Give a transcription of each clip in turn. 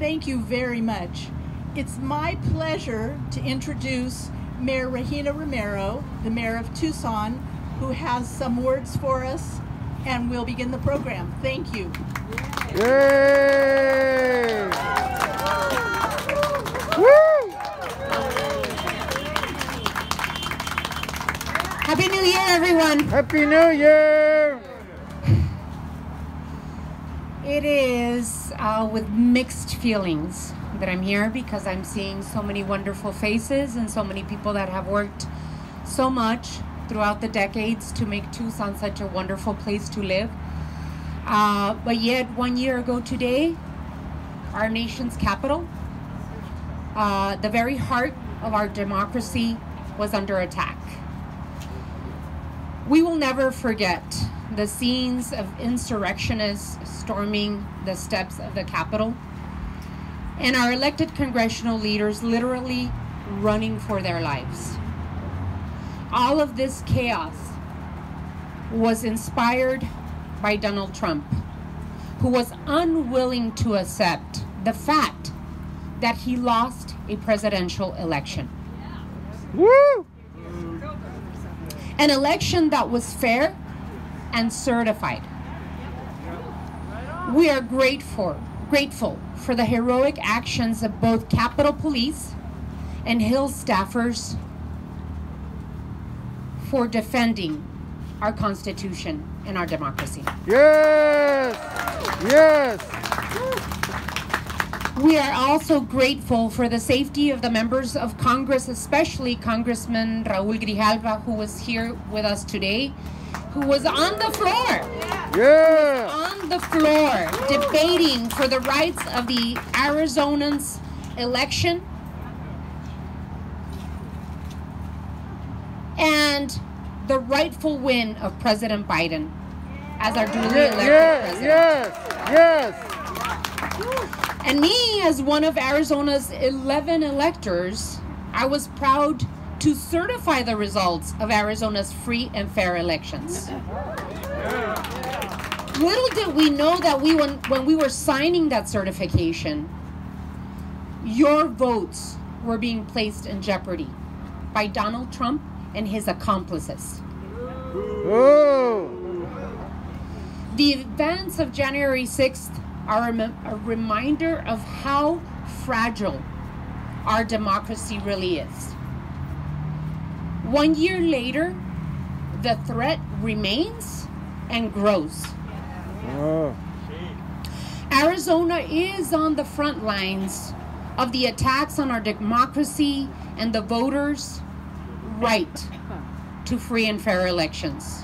Thank you very much. It's my pleasure to introduce Mayor Regina Romero, the mayor of Tucson, who has some words for us, and we'll begin the program. Thank you. Yay! Woo! Happy New Year, everyone. Happy New Year! It is with mixed feelings that I'm here because I'm seeing so many wonderful faces and so many people that have worked so much throughout the decades to make Tucson such a wonderful place to live. But yet 1 year ago today, our nation's capital, the very heart of our democracy, was under attack. We will never forget the scenes of insurrectionists storming the steps of the Capitol and our elected congressional leaders literally running for their lives. All of this chaos was inspired by Donald Trump, who was unwilling to accept the fact that he lost a presidential election. Woo! An election that was fair and certified. We are grateful for the heroic actions of both Capitol Police and Hill staffers for defending our Constitution and our democracy. Yes! Yes! We are also grateful for the safety of the members of Congress, especially Congressman Raul Grijalva, who was here with us today, who was on the floor. Yeah! On the floor, debating for the rights of the Arizonans' election. And the rightful win of President Biden as our duly elected president. Yes! And me, as one of Arizona's 11 electors, I was proud to certify the results of Arizona's free and fair elections. Little did we know that when we were signing that certification, your votes were being placed in jeopardy by Donald Trump and his accomplices. Oh. The events of January 6th are a reminder of how fragile our democracy really is. 1 year later, the threat remains and grows. Oh. Arizona is on the front lines of the attacks on our democracy and the voters' right to free and fair elections.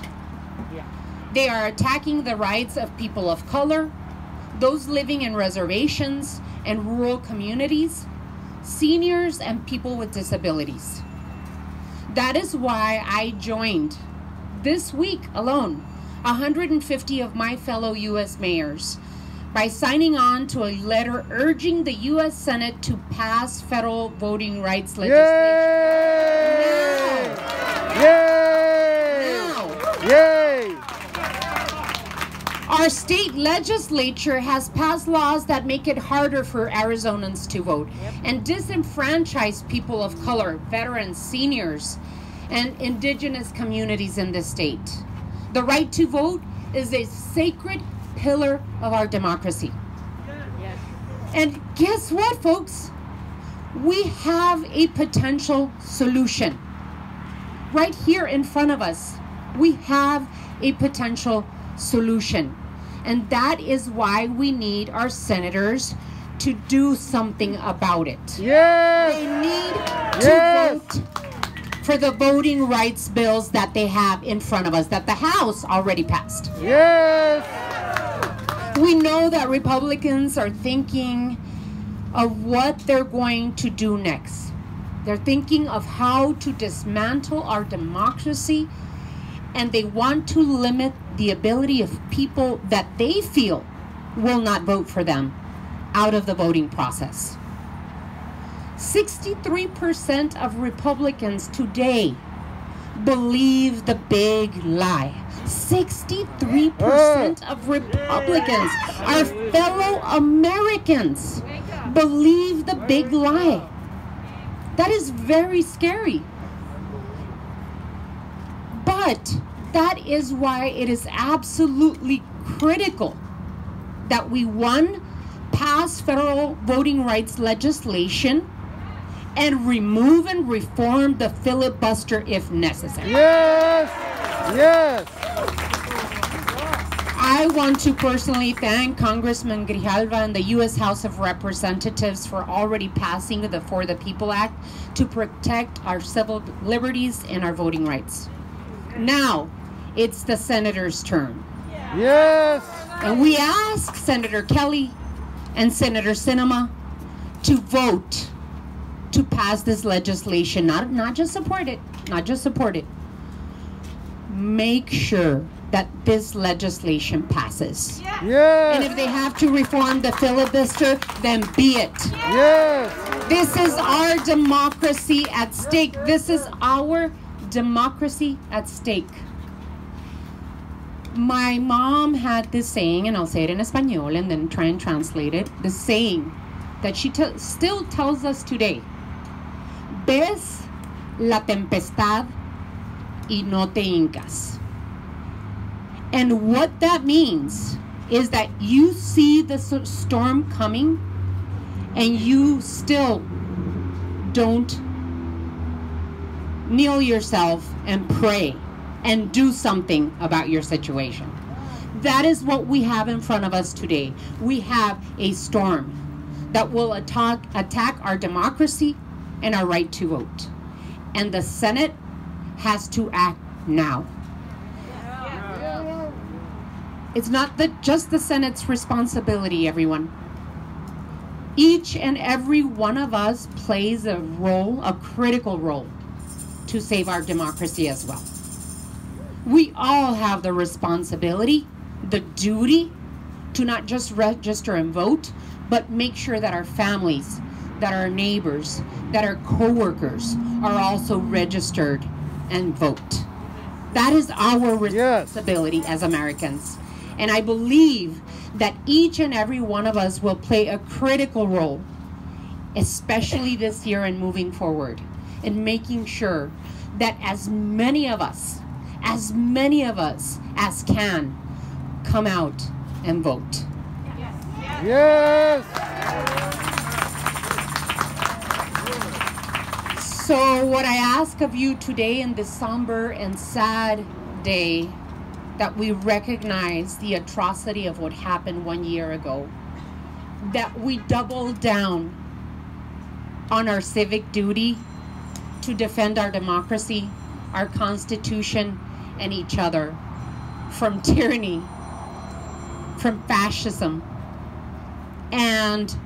They are attacking the rights of people of color, those living in reservations and rural communities, seniors, and people with disabilities. That is why I joined this week alone 150 of my fellow U.S. mayors by signing on to a letter urging the U.S. Senate to pass federal voting rights legislation. Yay! Now. Yay! Our state legislature has passed laws that make it harder for Arizonans to vote and disenfranchise people of color, veterans, seniors, and indigenous communities in the state. The right to vote is a sacred pillar of our democracy. And guess what, folks? We have a potential solution. Right here in front of us, we have a potential solution. And that is why we need our senators to do something about it. Yes! They need to Yes! vote for the voting rights bills that they have in front of us, that the House already passed. Yes! We know that Republicans are thinking of what they're going to do next. They're thinking of how to dismantle our democracy, and they want to limit the ability of people that they feel will not vote for them out of the voting process. 63% of Republicans today believe the big lie. 63% of Republicans, our fellow Americans, believe the big lie. That is very scary. But that is why it is absolutely critical that we, one, pass federal voting rights legislation and remove and reform the filibuster if necessary. Yes! Yes! I want to personally thank Congressman Grijalva and the U.S. House of Representatives for already passing the For the People Act to protect our civil liberties and our voting rights. Now, it's the senator's turn. Yes! And we ask Senator Kelly and Senator Sinema to vote to pass this legislation, not just support it, not just support it. Make sure that this legislation passes. Yes! And if they have to reform the filibuster, then be it. Yes! This is our democracy at stake. This is our democracy at stake. My mom had this saying, and I'll say it in Espanol and then try and translate it, the saying that she still tells us today. Ves la tempestad y no te hincas. And what that means is that you see the storm coming and you still don't kneel yourself and pray and do something about your situation. That is what we have in front of us today. We have a storm that will attack our democracy and our right to vote. And the Senate has to act now. It's not just the Senate's responsibility, everyone. Each and every one of us plays a role, a critical role, to save our democracy as well. We all have the responsibility, the duty, to not just register and vote, but make sure that our families, that our neighbors, that our co-workers are also registered and vote. That is our responsibility as Americans. And I believe that each and every one of us will play a critical role, especially this year and moving forward, in making sure that as many of us as can come out and vote. Yes! So what I ask of you today in this somber and sad day, that we recognize the atrocity of what happened 1 year ago, that we double down on our civic duty to defend our democracy, our Constitution, and each other from tyranny, from fascism, and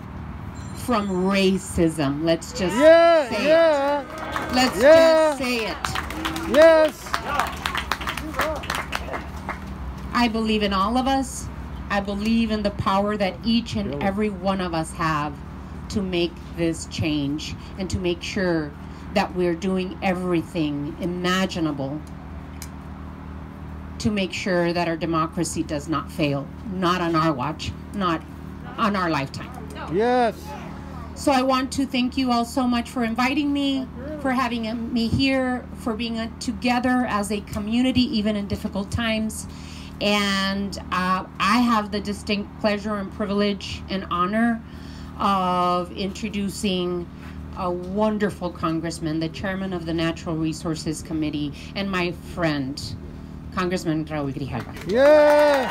from racism. Let's just say it. Let's just say it. Yes! I believe in all of us. I believe in the power that each and every one of us have to make this change and to make sure that we're doing everything imaginable to make sure that our democracy does not fail. Not on our watch, not on our lifetime. Yes! So I want to thank you all so much for inviting me, for having me here, for being together as a community, even in difficult times. And I have the distinct pleasure and privilege and honor of introducing a wonderful congressman, the chairman of the Natural Resources Committee, and my friend, Congressman Raul Grijalva. Yeah!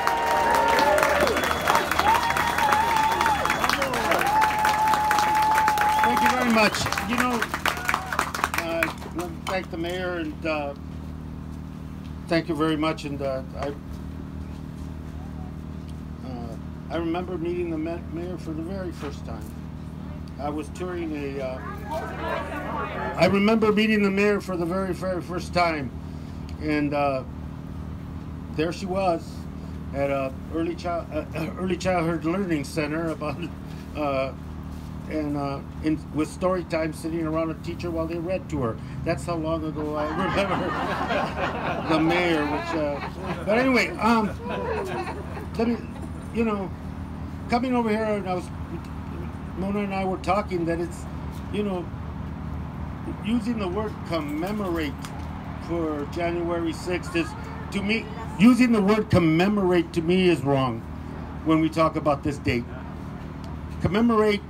Thank you very much. You know, I want to thank the mayor and thank you very much. And I remember meeting the mayor for the very first time. I was touring I remember meeting the mayor for the very first time, and there she was at a early childhood learning center about with story time, sitting around a teacher while they read to her. That's how long ago I remember the mayor. Which, but anyway, let me, coming over here, and I was Mona and I were talking that it's, you know, using the word commemorate for January 6th is, to me, using the word commemorate to me is wrong when we talk about this date. Commemorate,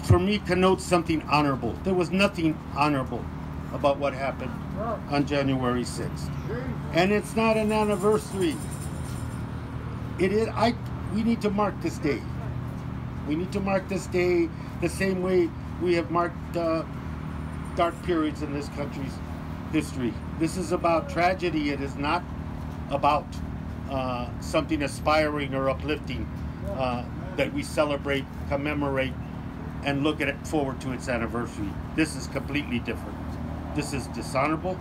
for me, connotes something honorable. There was nothing honorable about what happened on January 6th. And it's not an anniversary. It is, we need to mark this day. We need to mark this day the same way we have marked dark periods in this country's history. This is about tragedy. It is not about something aspiring or uplifting that we celebrate, commemorate, and look at it forward to its anniversary. This is completely different. This is dishonorable.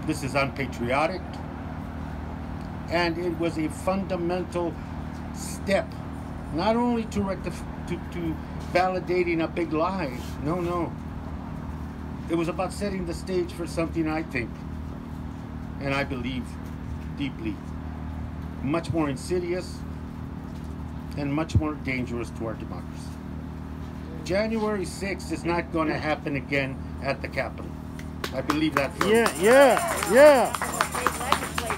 This is unpatriotic. And it was a fundamental step, not only to validating a big lie. No. It was about setting the stage for something I think, and I believe deeply, much more insidious and much more dangerous to our democracy. January 6th is not going to happen again at the Capitol. I believe that firmly. Yeah.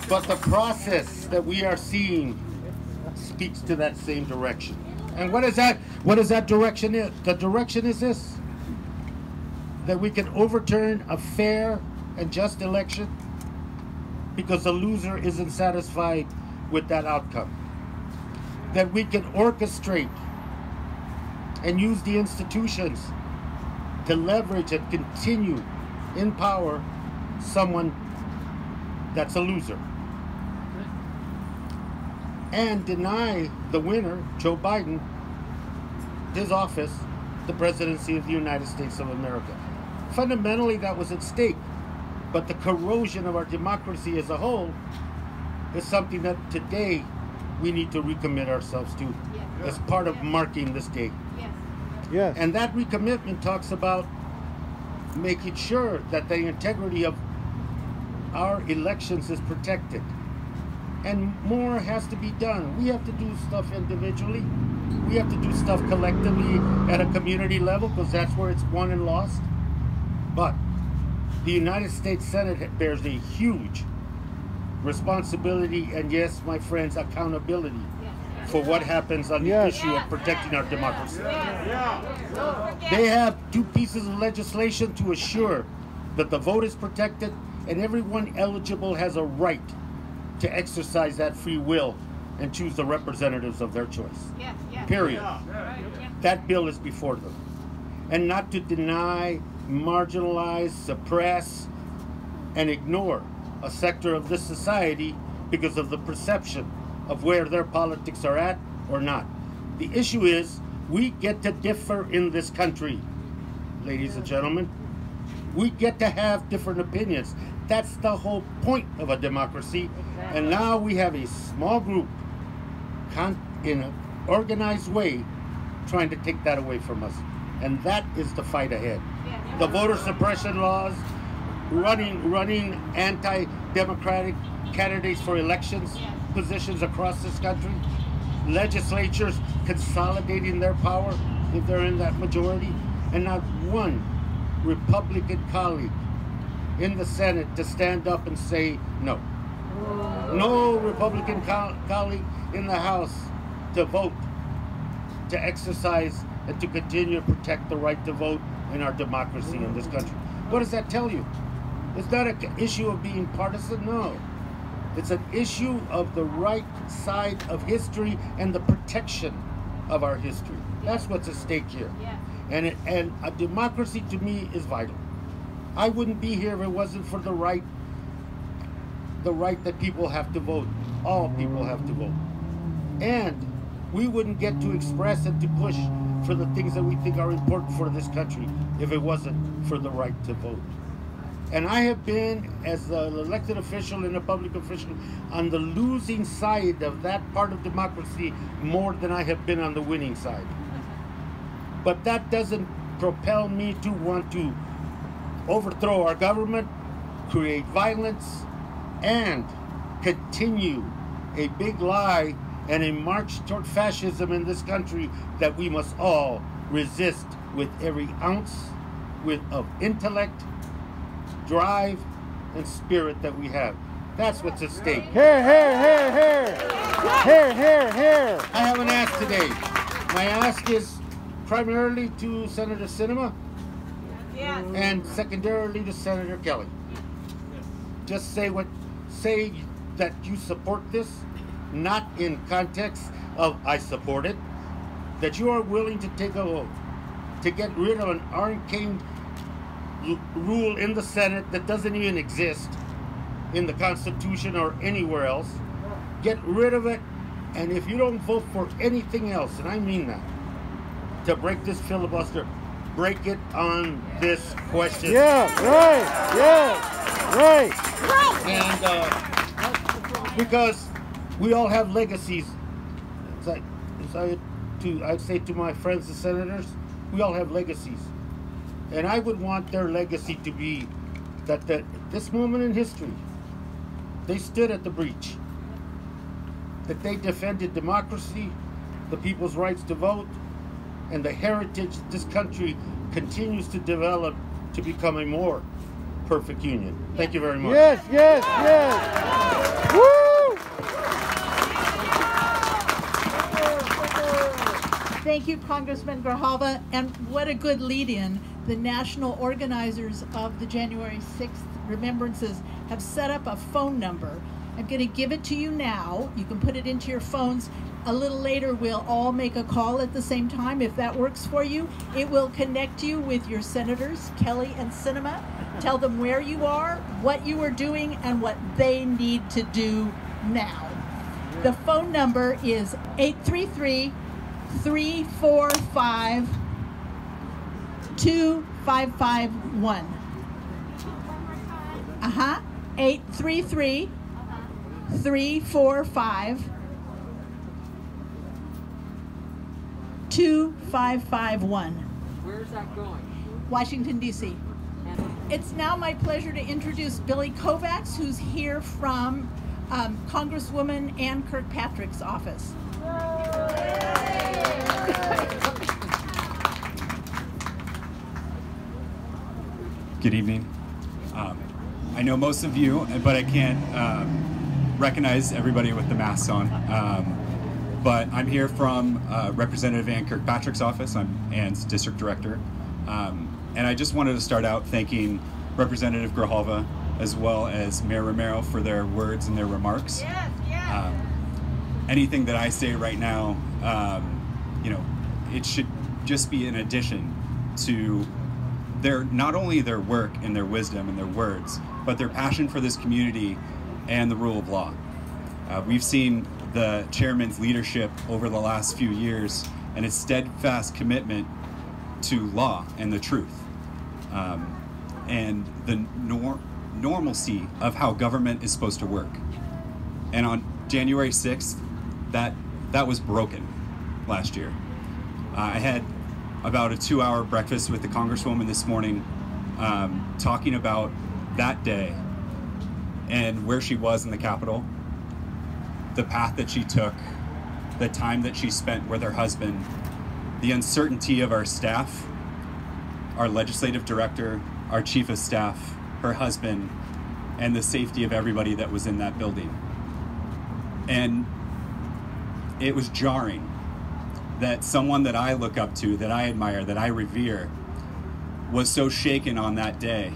But the process that we are seeing speaks to that same direction. And what is that? What is that direction? The direction is this: that we can overturn a fair and just election because the loser isn't satisfied with that outcome. That we can orchestrate and use the institutions to leverage and continue in power someone that's a loser. And deny the winner, Joe Biden, his office, the presidency of the United States of America. Fundamentally, that was at stake. But the corrosion of our democracy as a whole is something that today we need to recommit ourselves to as part of marking this day. Yes. And that recommitment talks about making sure that the integrity of our elections is protected. And more has to be done. We have to do stuff individually. We have to do stuff collectively at a community level because that's where it's won and lost. But the United States Senate bears a huge responsibility and, yes, my friends, accountability for what happens on the issue of protecting our democracy. They have 2 pieces of legislation to assure that the vote is protected and everyone eligible has a right to exercise that free will and choose the representatives of their choice. Period. That bill is before them. And not to deny, marginalize, suppress, and ignore a sector of this society because of the perception of where their politics are at or not. The issue is we get to differ in this country, ladies and gentlemen. We get to have different opinions. That's the whole point of a democracy. And now we have a small group in an organized way trying to take that away from us. And that is the fight ahead. The voter suppression laws, running anti-democratic candidates for elections positions across this country, legislatures consolidating their power if they're in that majority, and not one Republican colleague in the Senate to stand up and say no. No Republican colleague in the House to vote, to exercise, and to continue to protect the right to vote in our democracy in this country. What does that tell you? It's not an issue of being partisan, no. It's an issue of the right side of history and the protection of our history. That's what's at stake here. And a democracy to me is vital. I wouldn't be here if it wasn't for the right that people have to vote. All people have to vote. And we wouldn't get to express and to push for the things that we think are important for this country if it wasn't for the right to vote. And I have been, as an elected official and a public official, on the losing side of that part of democracy more than I have been on the winning side. But that doesn't propel me to want to overthrow our government, create violence, and continue a big lie and a march toward fascism in this country that we must all resist with every ounce of intellect, drive, and spirit that we have. That's what's at stake. Here, here, here, here. Here, here, here. I have an ask today. My ask is primarily to Senator Sinema and secondarily to Senator Kelly. Just say that you support this, not in context of I support it, that you are willing to take a vote to get rid of an arcane rule in the Senate that doesn't even exist in the Constitution or anywhere else. Get rid of it, and if you don't vote for anything else, and I mean that, to break this filibuster, break it on this question. Yeah, right, yeah, right. And because we all have legacies. I'd say to my friends the senators, we all have legacies. And I would want their legacy to be that at this moment in history, they stood at the breach, that they defended democracy, the people's rights to vote, and the heritage that this country continues to develop to become a more perfect union. Thank you very much. Yes, yes, yes. Woo! Thank you, Congressman Grijalva, and what a good lead-in. The national organizers of the January 6th remembrances have set up a phone number. I'm going to give it to you now. You can put it into your phones. A little later, we'll all make a call at the same time, if that works for you. It will connect you with your senators, Kelly and Sinema. Tell them where you are, what you are doing, and what they need to do now. The phone number is 833-345-2551. 833-345-2551. Where's that going? Washington, D.C. It's now my pleasure to introduce Billy Kovacs, who's here from Congresswoman Ann Kirkpatrick's office. Good evening. I know most of you, but I can't recognize everybody with the masks on. But I'm here from Representative Ann Kirkpatrick's office. I'm Ann's district director. And I just wanted to start out thanking Representative Grijalva as well as Mayor Romero for their words and their remarks. Yes, yes. Anything that I say right now, it should just be an addition to not only their work and their wisdom and their words, but their passion for this community and the rule of law. We've seen the chairman's leadership over the last few years and his steadfast commitment to law and the truth, and the normalcy of how government is supposed to work. And on January 6th, that was broken last year. I had about a 2-hour breakfast with the Congresswoman this morning, talking about that day and where she was in the Capitol, the path that she took, the time that she spent with her husband, the uncertainty of our staff, our legislative director, our chief of staff, her husband, and the safety of everybody that was in that building. And it was jarring that someone that I look up to, that I admire, that I revere, was so shaken on that day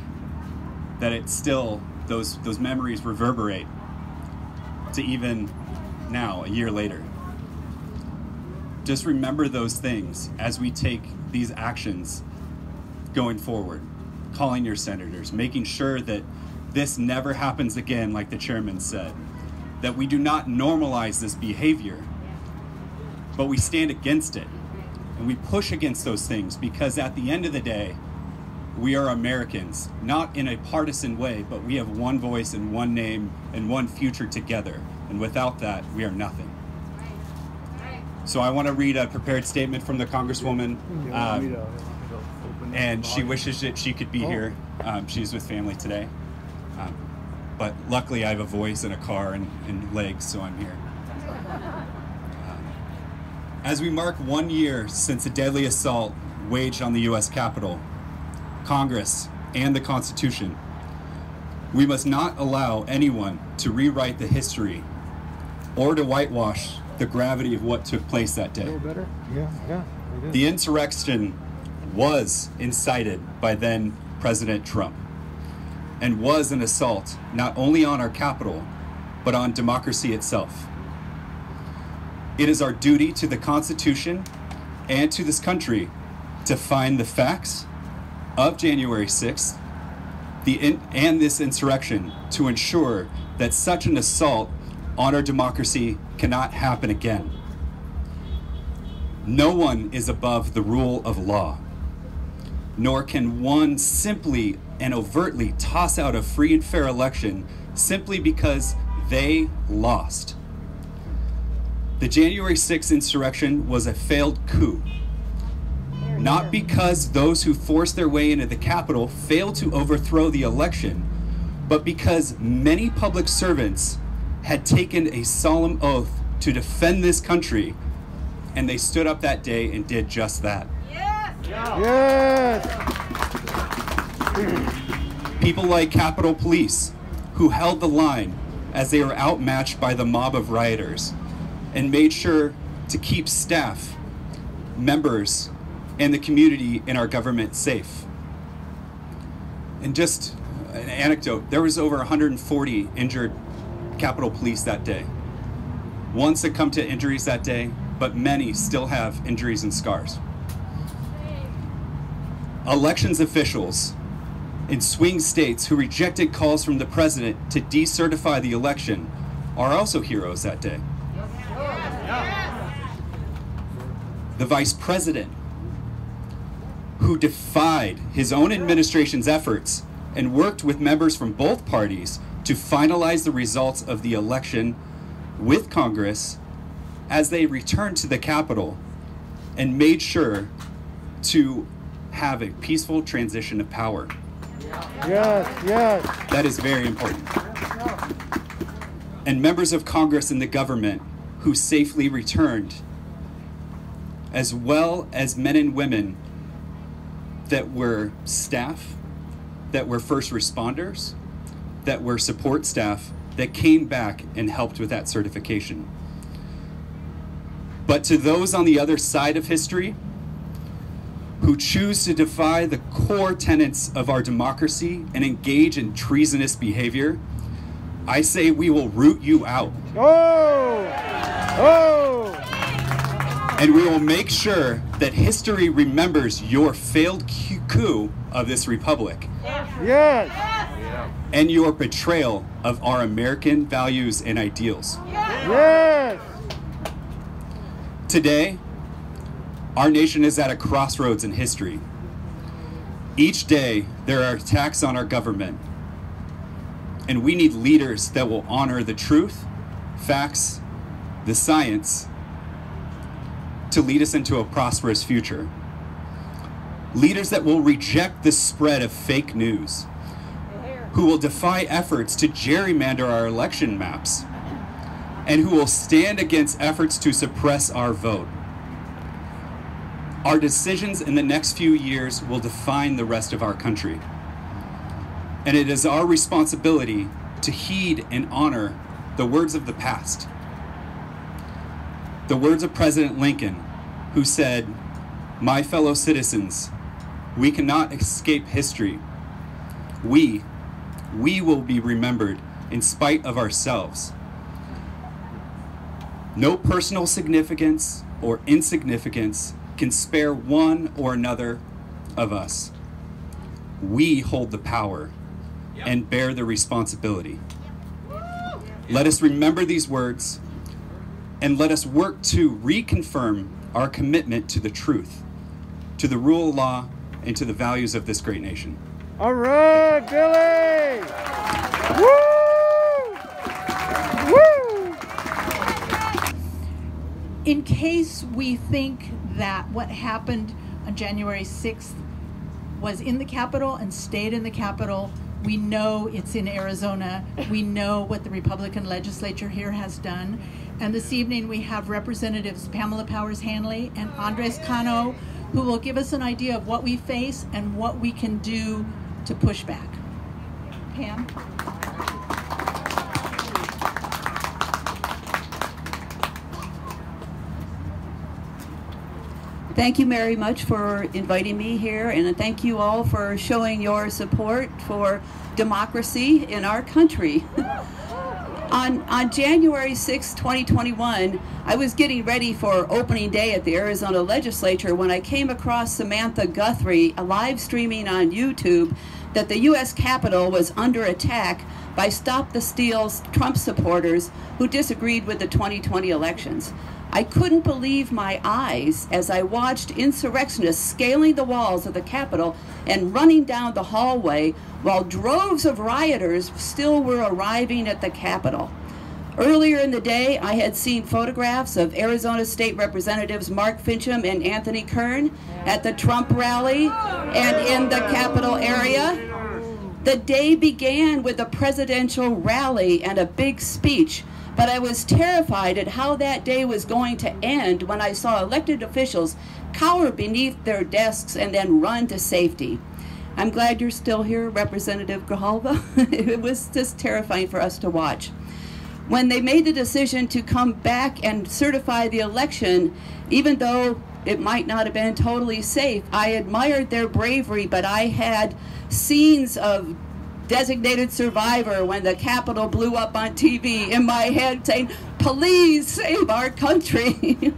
that it's still, those memories reverberate to even now, a year later. Just remember those things as we take these actions going forward. Calling your senators, making sure that this never happens again, like the chairman said, that we do not normalize this behavior, but we stand against it and we push against those things, because at the end of the day, we are Americans, not in a partisan way, but we have one voice and one name and one future together. And without that, we are nothing. So I want to read a prepared statement from the Congresswoman, and she wishes that she could be here. She's with family today. But luckily I have a voice and a car and legs, so I'm here. As we mark 1 year since the deadly assault waged on the U.S. Capitol, Congress, and the Constitution, we must not allow anyone to rewrite the history or to whitewash the gravity of what took place that day. A little better? Yeah. The insurrection was incited by then President Trump and was an assault not only on our Capitol, but on democracy itself. It is our duty to the Constitution and to this country to find the facts of January 6th and this insurrection to ensure that such an assault on our democracy cannot happen again. No one is above the rule of law, nor can one simply and overtly toss out a free and fair election simply because they lost. The January 6th insurrection was a failed coup, not because those who forced their way into the Capitol failed to overthrow the election, but because many public servants had taken a solemn oath to defend this country, and they stood up that day and did just that. Yes! People like Capitol Police, who held the line as they were outmatched by the mob of rioters, and made sure to keep staff, members, and the community in our government safe. And just an anecdote, there was over 140 injured Capitol Police that day. One succumbed to injuries that day, but many still have injuries and scars. Elections officials in swing states who rejected calls from the president to decertify the election are also heroes that day. The vice president, who defied his own administration's efforts and worked with members from both parties to finalize the results of the election with Congress as they returned to the Capitol and made sure to have a peaceful transition of power. Yes. That is very important. And members of Congress and the government who safely returned, as well as men and women that were staff, that were first responders, that were support staff, that came back and helped with that certification. But to those on the other side of history who choose to defy the core tenets of our democracy and engage in treasonous behavior, I say we will root you out. And we will make sure that history remembers your failed coup of this republic. Yes. And your betrayal of our American values and ideals. Yes. Today, our nation is at a crossroads in history. Each day, there are attacks on our government. And we need leaders that will honor the truth, facts, the science, to lead us into a prosperous future. Leaders that will reject the spread of fake news, who will defy efforts to gerrymander our election maps, and who will stand against efforts to suppress our vote. Our decisions in the next few years will define the rest of our country. And it is our responsibility to heed and honor the words of the past. The words of President Lincoln, who said, "My fellow citizens, we cannot escape history. We will be remembered in spite of ourselves. No personal significance or insignificance can spare one or another of us. We hold the power and bear the responsibility." Let us remember these words, and let us work to reconfirm our commitment to the truth, to the rule of law, and to the values of this great nation. All right, Billy! Woo! In case we think that what happened on January 6th was in the Capitol and stayed in the Capitol, We know it's in Arizona. We know what the Republican legislature here has done. And this evening we have Representatives Pamela Powers-Hanley and Andres Cano, who will give us an idea of what we face and what we can do to push back. Pam? Thank you very much for inviting me here, and thank you all for showing your support for democracy in our country. On January 6, 2021, I was getting ready for opening day at the Arizona Legislature when I came across Samantha Guthrie live streaming on YouTube that the U.S. Capitol was under attack by Stop the Steal's Trump supporters who disagreed with the 2020 elections. I couldn't believe my eyes as I watched insurrectionists scaling the walls of the Capitol and running down the hallway while droves of rioters still were arriving at the Capitol. Earlier in the day, I had seen photographs of Arizona State Representatives Mark Fincham and Anthony Kern at the Trump rally and in the Capitol area. The day began with a presidential rally and a big speech, but I was terrified at how that day was going to end when I saw elected officials cower beneath their desks and then run to safety. I'm glad you're still here, Representative Grijalva. It was just terrifying for us to watch. When they made the decision to come back and certify the election, even though it might not have been totally safe, I admired their bravery, but I had scenes of Designated Survivor when the Capitol blew up on TV in my head saying, "Please save our country."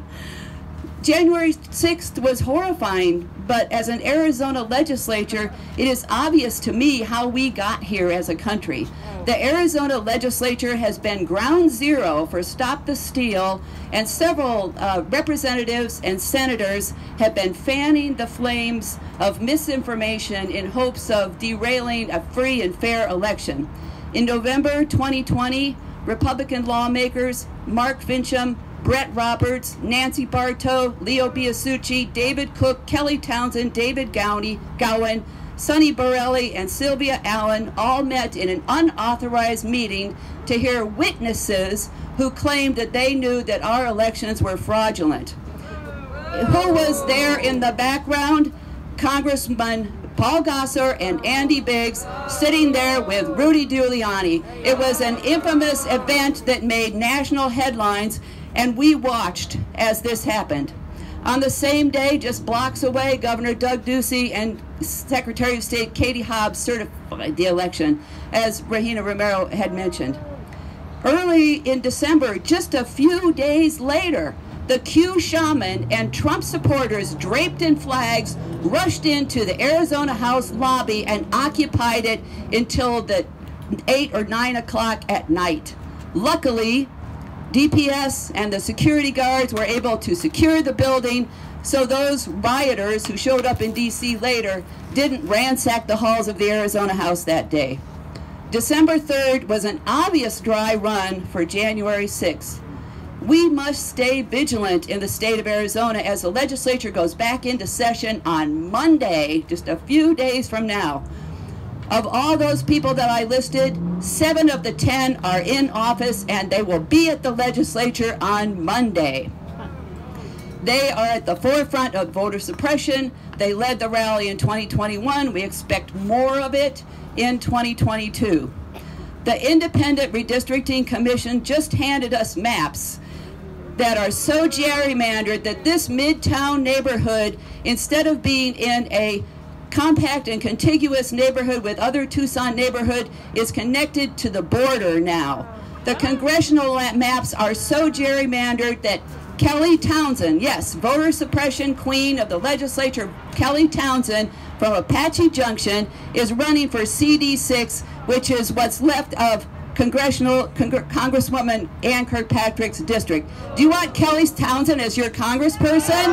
January 6th was horrifying, but as an Arizona legislature, it is obvious to me how we got here as a country. The Arizona Legislature has been ground zero for Stop the Steal, and several representatives and senators have been fanning the flames of misinformation in hopes of derailing a free and fair election. In November 2020, Republican lawmakers Mark Fincham, Brett Roberts, Nancy Bartow, Leo Biasucci, David Cook, Kelly Townsend, David Gowan, Sonny Borelli, and Sylvia Allen all met in an unauthorized meeting to hear witnesses who claimed that they knew that our elections were fraudulent. Who was there in the background? Congressman Paul Gosar and Andy Biggs sitting there with Rudy Giuliani. It was an infamous event that made national headlines, and we watched as this happened. On the same day, just blocks away, Governor Doug Ducey and Secretary of State Katie Hobbs certified the election, as Regina Romero had mentioned. Early in December, just a few days later, the Q shaman and Trump supporters draped in flags rushed into the Arizona House lobby and occupied it until the 8 or 9 o'clock at night. Luckily, DPS and the security guards were able to secure the building so those rioters who showed up in DC later didn't ransack the halls of the Arizona House that day. December 3rd was an obvious dry run for January 6th. We must stay vigilant in the state of Arizona as the legislature goes back into session on Monday, just a few days from now. Of all those people that I listed, 7 of the 10 are in office, and they will be at the legislature on Monday. They are at the forefront of voter suppression. They led the rally in 2021. We expect more of it in 2022. The Independent Redistricting Commission just handed us maps that are so gerrymandered that this midtown neighborhood, instead of being in a compact and contiguous neighborhood with other Tucson neighborhood, is connected to the border now. The congressional maps are so gerrymandered that Kelly Townsend, yes, voter suppression queen of the legislature, Kelly Townsend from Apache Junction, is running for CD6, which is what's left of Congresswoman Ann Kirkpatrick's district. Do you want Kelly Townsend as your congressperson?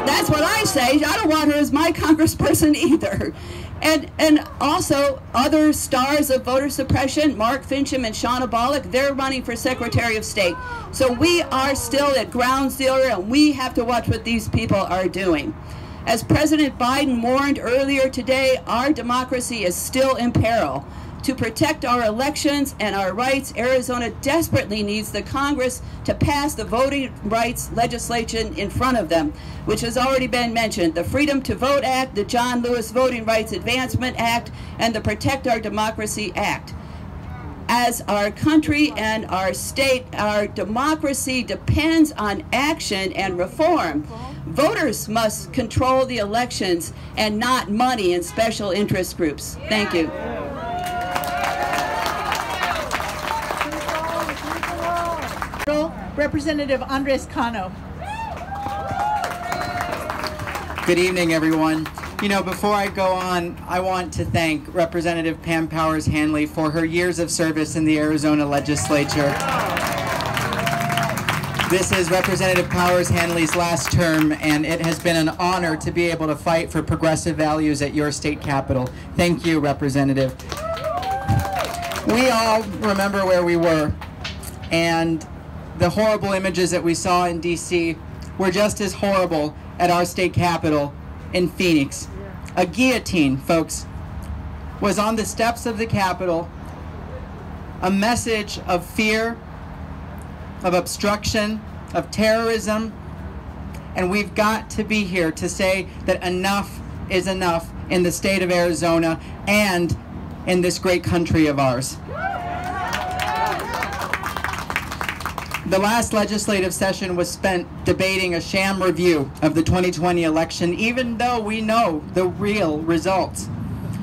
That's what I say. I don't want her as my congressperson either. And also other stars of voter suppression, Mark Fincham and Shauna Bollock, they're running for Secretary of State. So we are still at ground zero, and we have to watch what these people are doing. As President Biden warned earlier today, our democracy is still in peril. To protect our elections and our rights, Arizona desperately needs the Congress to pass the voting rights legislation in front of them, which has already been mentioned: the Freedom to Vote Act, the John Lewis Voting Rights Advancement Act, and the Protect Our Democracy Act. As our country and our state, our democracy depends on action and reform. Voters must control the elections and not money and special interest groups. Thank you. Representative Andres Cano. Good evening, everyone. You know, before I go on, I want to thank Representative Pam Powers-Hanley for her years of service in the Arizona Legislature. This is Representative Powers-Hanley's last term, and it has been an honor to be able to fight for progressive values at your state capitol. Thank you, Representative. We all remember where we were, and the horrible images that we saw in D.C. were just as horrible at our state capitol in Phoenix. A guillotine, folks, was on the steps of the Capitol, a message of fear, of obstruction, of terrorism, and we've got to be here to say that enough is enough in the state of Arizona and in this great country of ours. The last legislative session was spent debating a sham review of the 2020 election, even though we know the real results.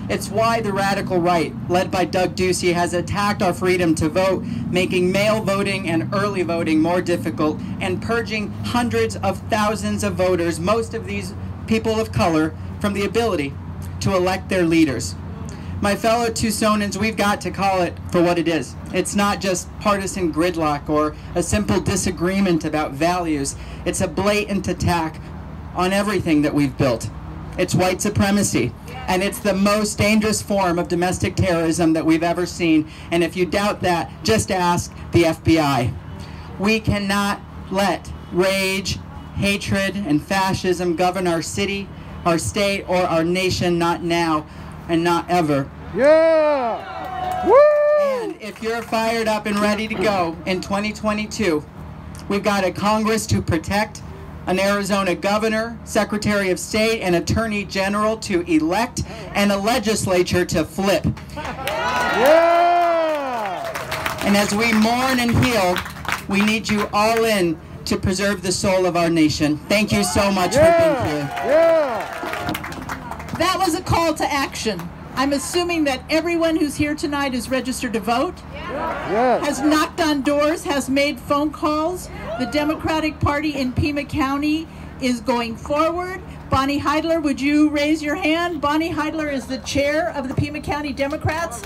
It's why the radical right, led by Doug Ducey, has attacked our freedom to vote, making mail voting and early voting more difficult, and purging hundreds of thousands of voters, most of these people of color, from the ability to elect their leaders. My fellow Tucsonans, we've got to call it for what it is. It's not just partisan gridlock or a simple disagreement about values. It's a blatant attack on everything that we've built. It's white supremacy, and it's the most dangerous form of domestic terrorism that we've ever seen. And if you doubt that, just ask the FBI. We cannot let rage, hatred, and fascism govern our city, our state, or our nation, not now and not ever. Yeah! Woo! And if you're fired up and ready to go in 2022, we've got a Congress to protect, an Arizona governor, secretary of state, and attorney general to elect, and a legislature to flip. Yeah! And as we mourn and heal, we need you all in to preserve the soul of our nation. Thank you so much for being here. Yeah! That was a call to action. I'm assuming that everyone who's here tonight is registered to vote, Yes. has knocked on doors, has made phone calls. The Democratic Party in Pima County is going forward. Bonnie Heidler, would you raise your hand? Bonnie Heidler is the chair of the Pima County Democrats.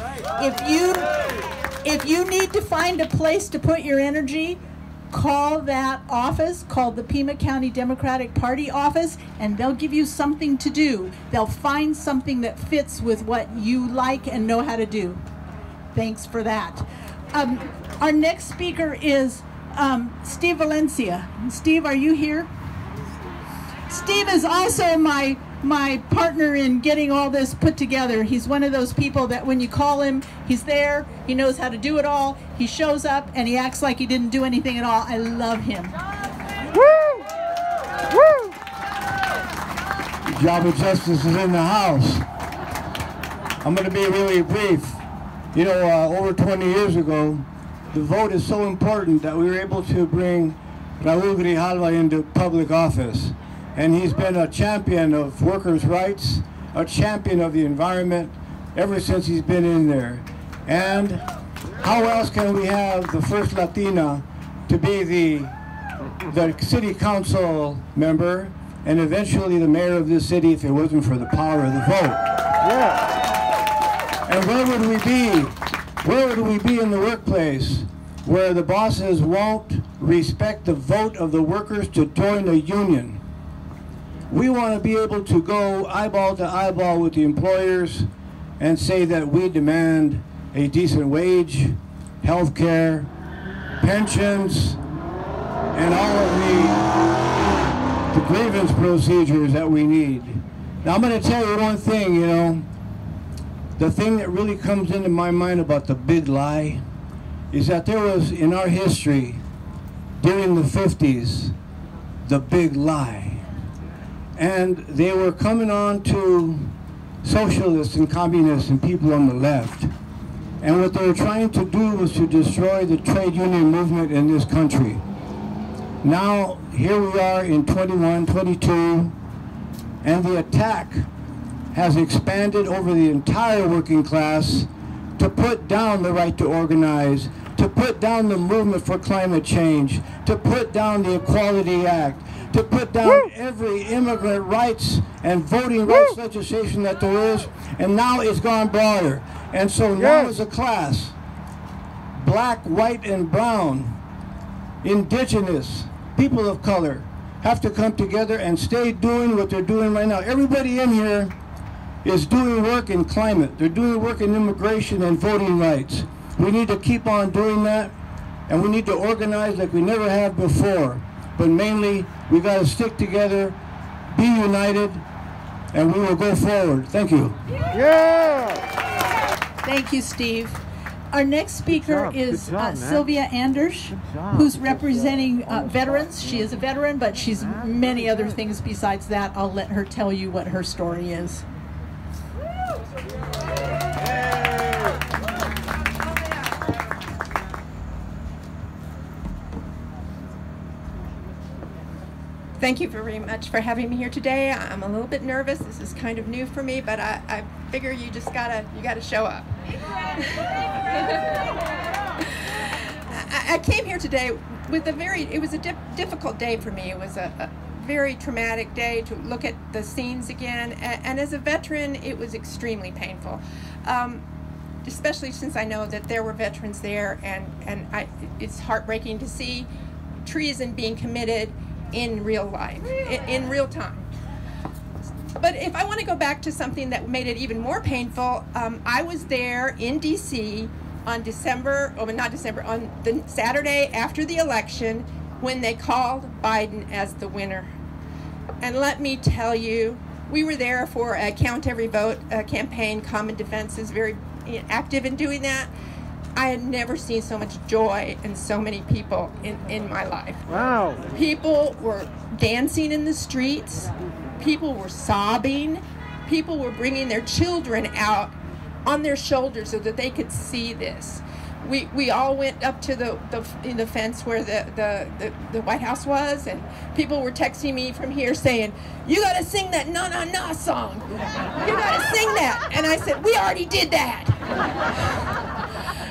If you need to find a place to put your energy, call that office, call the Pima County Democratic Party office, and they'll give you something to do. They'll find something that fits with what you like and know how to do. Thanks for that. Our next speaker is Steve Valencia. Steve, are you here? Steve is also my partner in getting all this put together. He's one of those people that when you call him, he's there, he knows how to do it all, he shows up, and he acts like he didn't do anything at all. I love him. Woo! Woo! The job of justice is in the house. I'm going to be really brief. You know, over 20 years ago, the vote is so important that we were able to bring Raul Grijalva into public office. And he's been a champion of workers' rights, a champion of the environment ever since he's been in there. And how else can we have the first Latina to be the city council member and eventually the mayor of this city if it wasn't for the power of the vote? Yeah. And where would we be? Where would we be in the workplace where the bosses won't respect the vote of the workers to join a union? We want to be able to go eyeball to eyeball with the employers and say that we demand a decent wage, health care, pensions, and all of the grievance procedures that we need. Now I'm going to tell you one thing, you know, the thing that really comes into my mind about the big lie is that there was, in our history, during the 50s, the big lie. And they were coming on to socialists and communists and people on the left. And what they were trying to do was to destroy the trade union movement in this country. Now, here we are in 21, 22, and the attack has expanded over the entire working class to put down the right to organize, to put down the movement for climate change, to put down the Equality Act, to put down every immigrant rights and voting rights legislation that there is, and now it's gone broader. And so now as a class, black, white, and brown, indigenous, people of color, have to come together and stay doing what they're doing right now. Everybody in here is doing work in climate. They're doing work in immigration and voting rights. We need to keep on doing that, and we need to organize like we never have before. But mainly, we got to stick together, be united, and we will go forward. Thank you. Thank you, Steve. Our next speaker is Sylvia Anders, who's representing veterans. She is a veteran, but she's many other things besides that. I'll let her tell you what her story is. Thank you very much for having me here today. I'm a little bit nervous. This is kind of new for me, but I figure you just gotta show up. I came here today with it was a difficult day for me. It was a very traumatic day to look at the scenes again, and as a veteran, it was extremely painful. Especially since I know that there were veterans there, and it's heartbreaking to see treason being committed in real life, in real time. But if I want to go back to something that made it even more painful, I was there in DC on the Saturday after the election when they called Biden as the winner. And let me tell you, we were there for a Count Every Vote campaign. Common Defense is very active in doing that. I had never seen so much joy and so many people in my life. Wow. People were dancing in the streets. People were sobbing. People were bringing their children out on their shoulders so that they could see this. We all went up to the fence where the White House was, and people were texting me from here saying, "You got to sing that Na Na Na song. You got to sing that." And I said, "We already did that."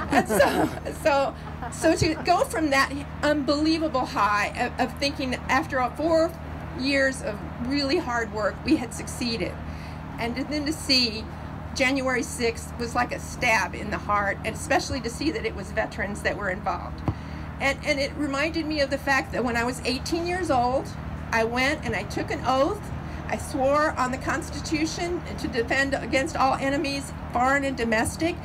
And so to go from that unbelievable high of thinking after 4 years of really hard work, we had succeeded. And then to see January 6th was like a stab in the heart, and especially to see that it was veterans that were involved. And it reminded me of the fact that when I was 18 years old, I went and I took an oath. I swore on the Constitution to defend against all enemies, foreign and domestic.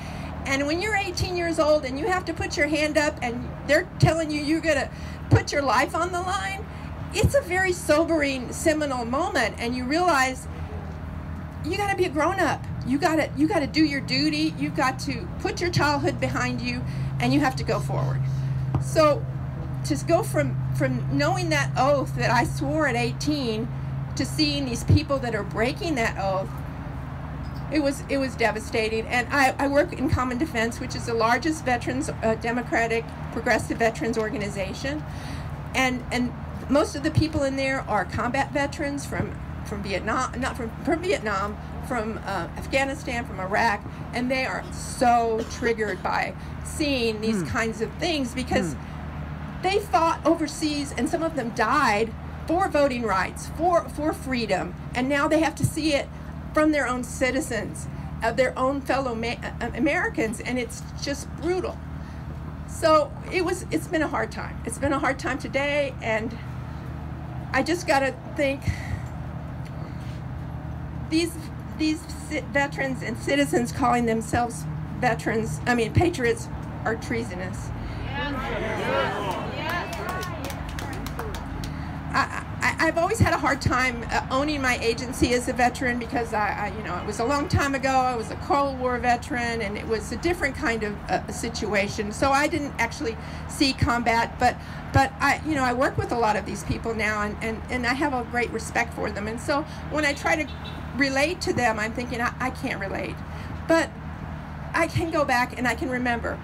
And when you're 18 years old and you have to put your hand up and they're telling you you're going to put your life on the line, it's a very sobering, seminal moment, and you realize you got to be a grown-up. You got to do your duty. You've got to put your childhood behind you, and you have to go forward. So to go from knowing that oath that I swore at 18 to seeing these people that are breaking that oath, it was devastating. And I work in Common Defense, which is the largest veterans, democratic, progressive veterans organization. And most of the people in there are combat veterans from Vietnam, not from Vietnam, from Afghanistan, from Iraq, and they are so triggered by seeing these kinds of things because they fought overseas, and some of them died for voting rights, for freedom, and now they have to see it from their own citizens, their own fellow Americans, and it's just brutal. So it's been a hard time. It's been a hard time today, and I just got to think these veterans and citizens calling themselves patriots, are treasonous. I've always had a hard time owning my agency as a veteran because it was a long time ago. I was a Cold War veteran, and it was a different kind of situation. So I didn't actually see combat, but I work with a lot of these people now, and I have a great respect for them. And so when I try to relate to them, I'm thinking I can't relate, but I can go back and I can remember.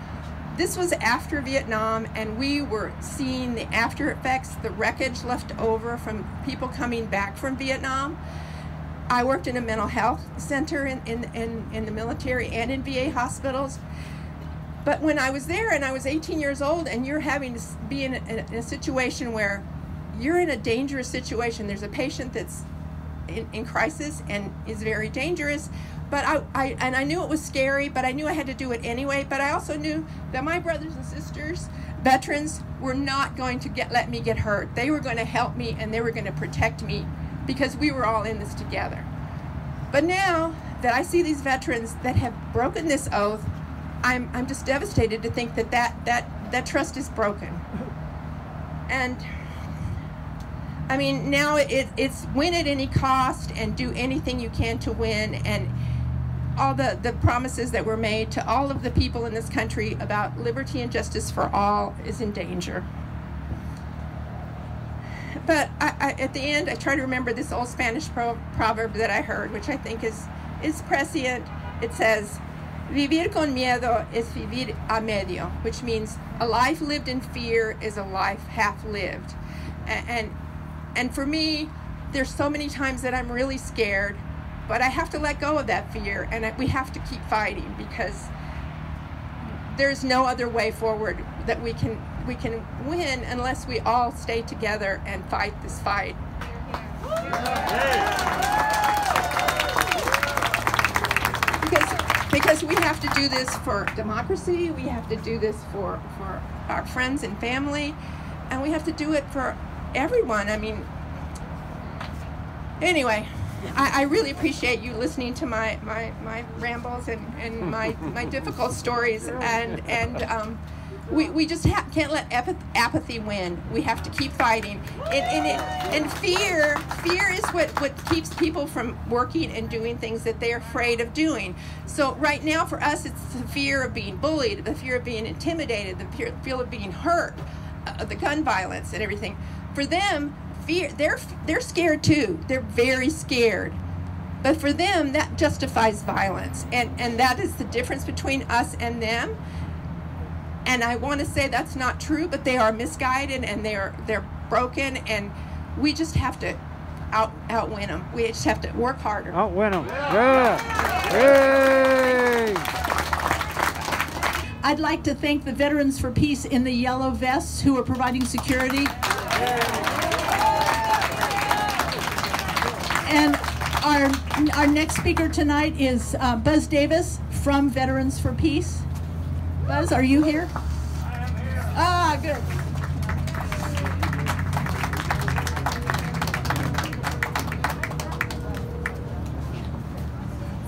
This was after Vietnam, and we were seeing the after effects, the wreckage left over from people coming back from Vietnam. I worked in a mental health center in the military and in VA hospitals. But when I was there and I was 18 years old, and you're having to be in a situation where you're in a dangerous situation, there's a patient that's in crisis and is very dangerous. But I knew it was scary, but I knew I had to do it anyway. But I also knew that my brothers and sisters, veterans, were not going to let me get hurt. They were going to help me, and they were going to protect me, because we were all in this together. But now that I see these veterans that have broken this oath, I'm just devastated to think that trust is broken. And I mean, now it's win at any cost and do anything you can to win, and all the promises that were made to all of the people in this country about liberty and justice for all is in danger. But at the end, I try to remember this old Spanish proverb that I heard, which I think is prescient. It says, "Vivir con miedo es vivir a medio," which means a life lived in fear is a life half lived. And for me, there's so many times that I'm really scared, but I have to let go of that fear, and we have to keep fighting, because there's no other way forward that we can win unless we all stay together and fight this fight. Because we have to do this for democracy, we have to do this for our friends and family, and we have to do it for everyone. I mean, anyway, I really appreciate you listening to my rambles and my difficult stories, and we just can't let apathy win. We have to keep fighting, and fear is what keeps people from working and doing things that they're afraid of doing. So right now for us, it's the fear of being bullied, the fear of being intimidated, the fear of being hurt, the gun violence and everything. For them, fear, they're scared too. They're very scared. But for them, that justifies violence. And that is the difference between us and them. And I want to say that's not true, but they are misguided, and they're broken, and we just have to outwin them. We just have to work harder. Outwin them. Yeah. Hey. I'd like to thank the Veterans for Peace in the yellow vests who are providing security. And our next speaker tonight is Buzz Davis from Veterans for Peace. Buzz, are you here? I am here. Ah, good.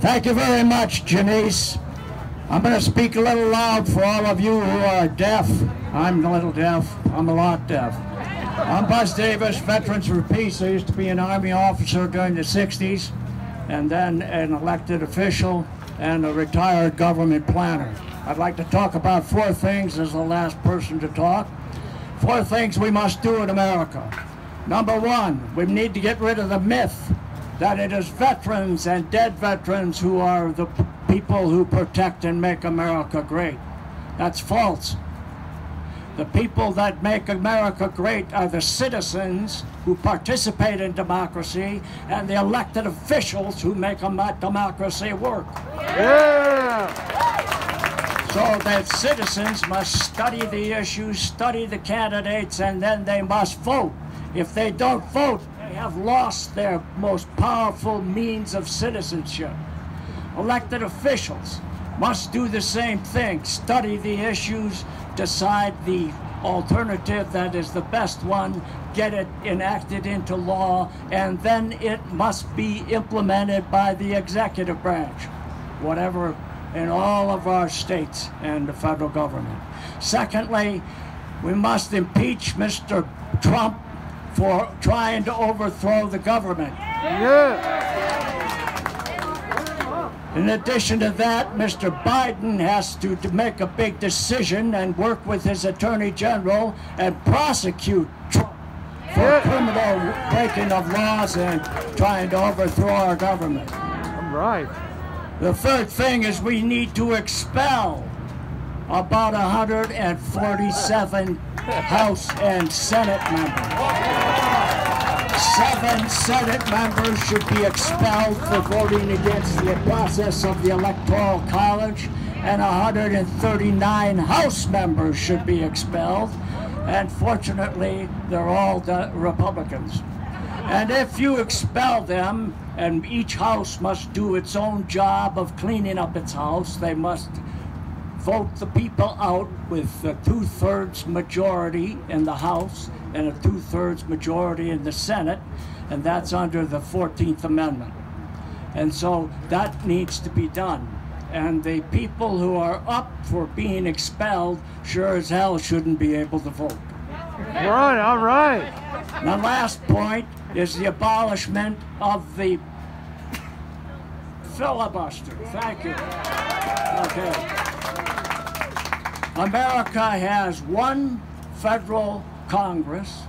Thank you very much, Janice. I'm going to speak a little loud for all of you who are deaf. I'm a little deaf. I'm a lot deaf. I'm Buzz Davis, Veterans for Peace. I used to be an Army officer during the 60s, and then an elected official and a retired government planner. I'd like to talk about 4 things as the last person to talk. 4 things we must do in America. Number 1, we need to get rid of the myth that it is veterans and dead veterans who are the people who protect and make America great. That's false. The people that make America great are the citizens who participate in democracy and the elected officials who make democracy work. Yeah. So that citizens must study the issues, study the candidates, and then they must vote. If they don't vote, they have lost their most powerful means of citizenship. Elected officials must do the same thing, study the issues, decide the alternative that is the best one, get it enacted into law, and then it must be implemented by the executive branch, whatever, in all of our states and the federal government. Secondly, we must impeach Mr. Trump for trying to overthrow the government. Yeah. In addition to that, Mr. Biden has to make a big decision and work with his Attorney General and prosecute Trump for criminal breaking of laws and trying to overthrow our government. I'm right. The third thing is we need to expel about 147 House and Senate members. 7 Senate members should be expelled for voting against the process of the Electoral College, and 139 House members should be expelled. And fortunately, they're all Republicans. And if you expel them, and each house must do its own job of cleaning up its house, they must vote the people out with a 2/3 majority in the House and a 2/3 majority in the Senate, and that's under the 14th Amendment. And so that needs to be done. And the people who are up for being expelled sure as hell shouldn't be able to vote. Right, all right. The last point is the abolishment of the filibuster. Thank you. Okay. America has one federal Congress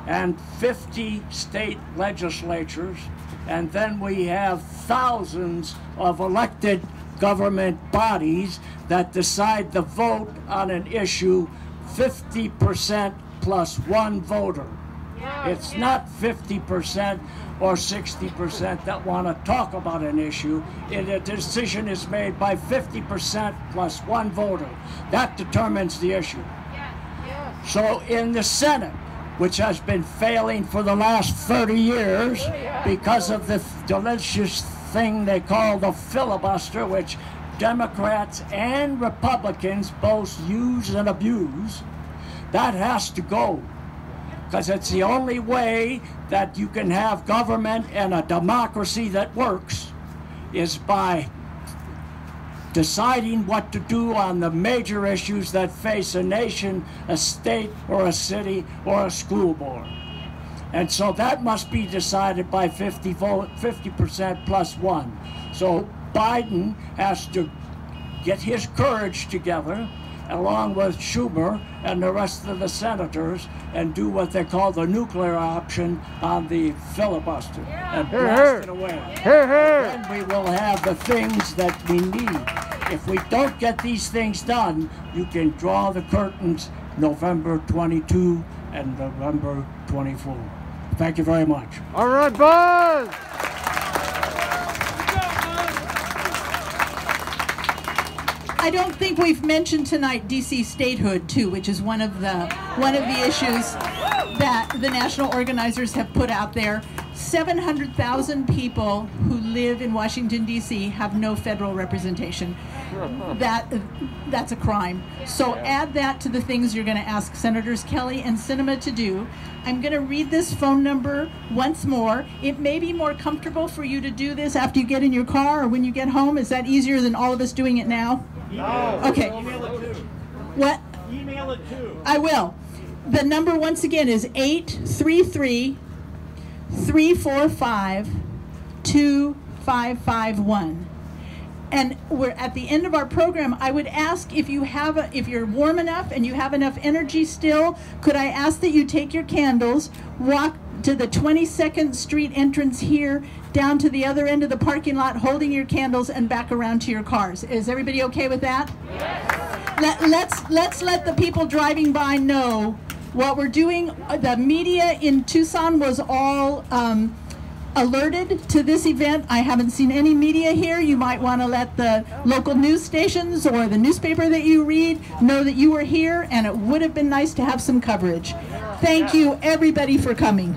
and 50 state legislatures, and then we have thousands of elected government bodies that decide the vote on an issue 50% plus one voter. It's not 50% or 60% that want to talk about an issue. A decision is made by 50% plus one voter. That determines the issue. So in the Senate, which has been failing for the last 30 years because of the delicious thing they call the filibuster, which Democrats and Republicans both use and abuse, that has to go. Because it's the only way that you can have government and a democracy that works is by deciding what to do on the major issues that face a nation, a state, or a city, or a school board. And so that must be decided by 50% plus one. So Biden has to get his courage together, along with Schumer and the rest of the senators, and do what they call the nuclear option on the filibuster and blast it away. Then we will have the things that we need. If we don't get these things done, you can draw the curtains November 22 and November 24. Thank you very much. All right, Buzz. I don't think we've mentioned tonight DC statehood too, which is one of the issues that the national organizers have put out there. 700,000 people who live in Washington DC have no federal representation. That's a crime. So add that to the things you're going to ask Senators Kelly and Sinema to do. I'm going to read this phone number once more. It may be more comfortable for you to do this after you get in your car or when you get home. Is that easier than all of us doing it now? No. Okay. Email it too. What? Email it too. I will. The number once again is 833-345-2551. And we're at the end of our program. I would ask if you're warm enough and you have enough energy still, could I ask that you take your candles, walk to the 22nd Street entrance here, down to the other end of the parking lot, holding your candles, and back around to your cars. Is everybody okay with that? Yes. Let's let the people driving by know what we're doing. The media in Tucson was all alerted to this event. I haven't seen any media here. You might want to let the local news stations or the newspaper that you read know that you were here, and it would have been nice to have some coverage. Thank you, everybody, for coming.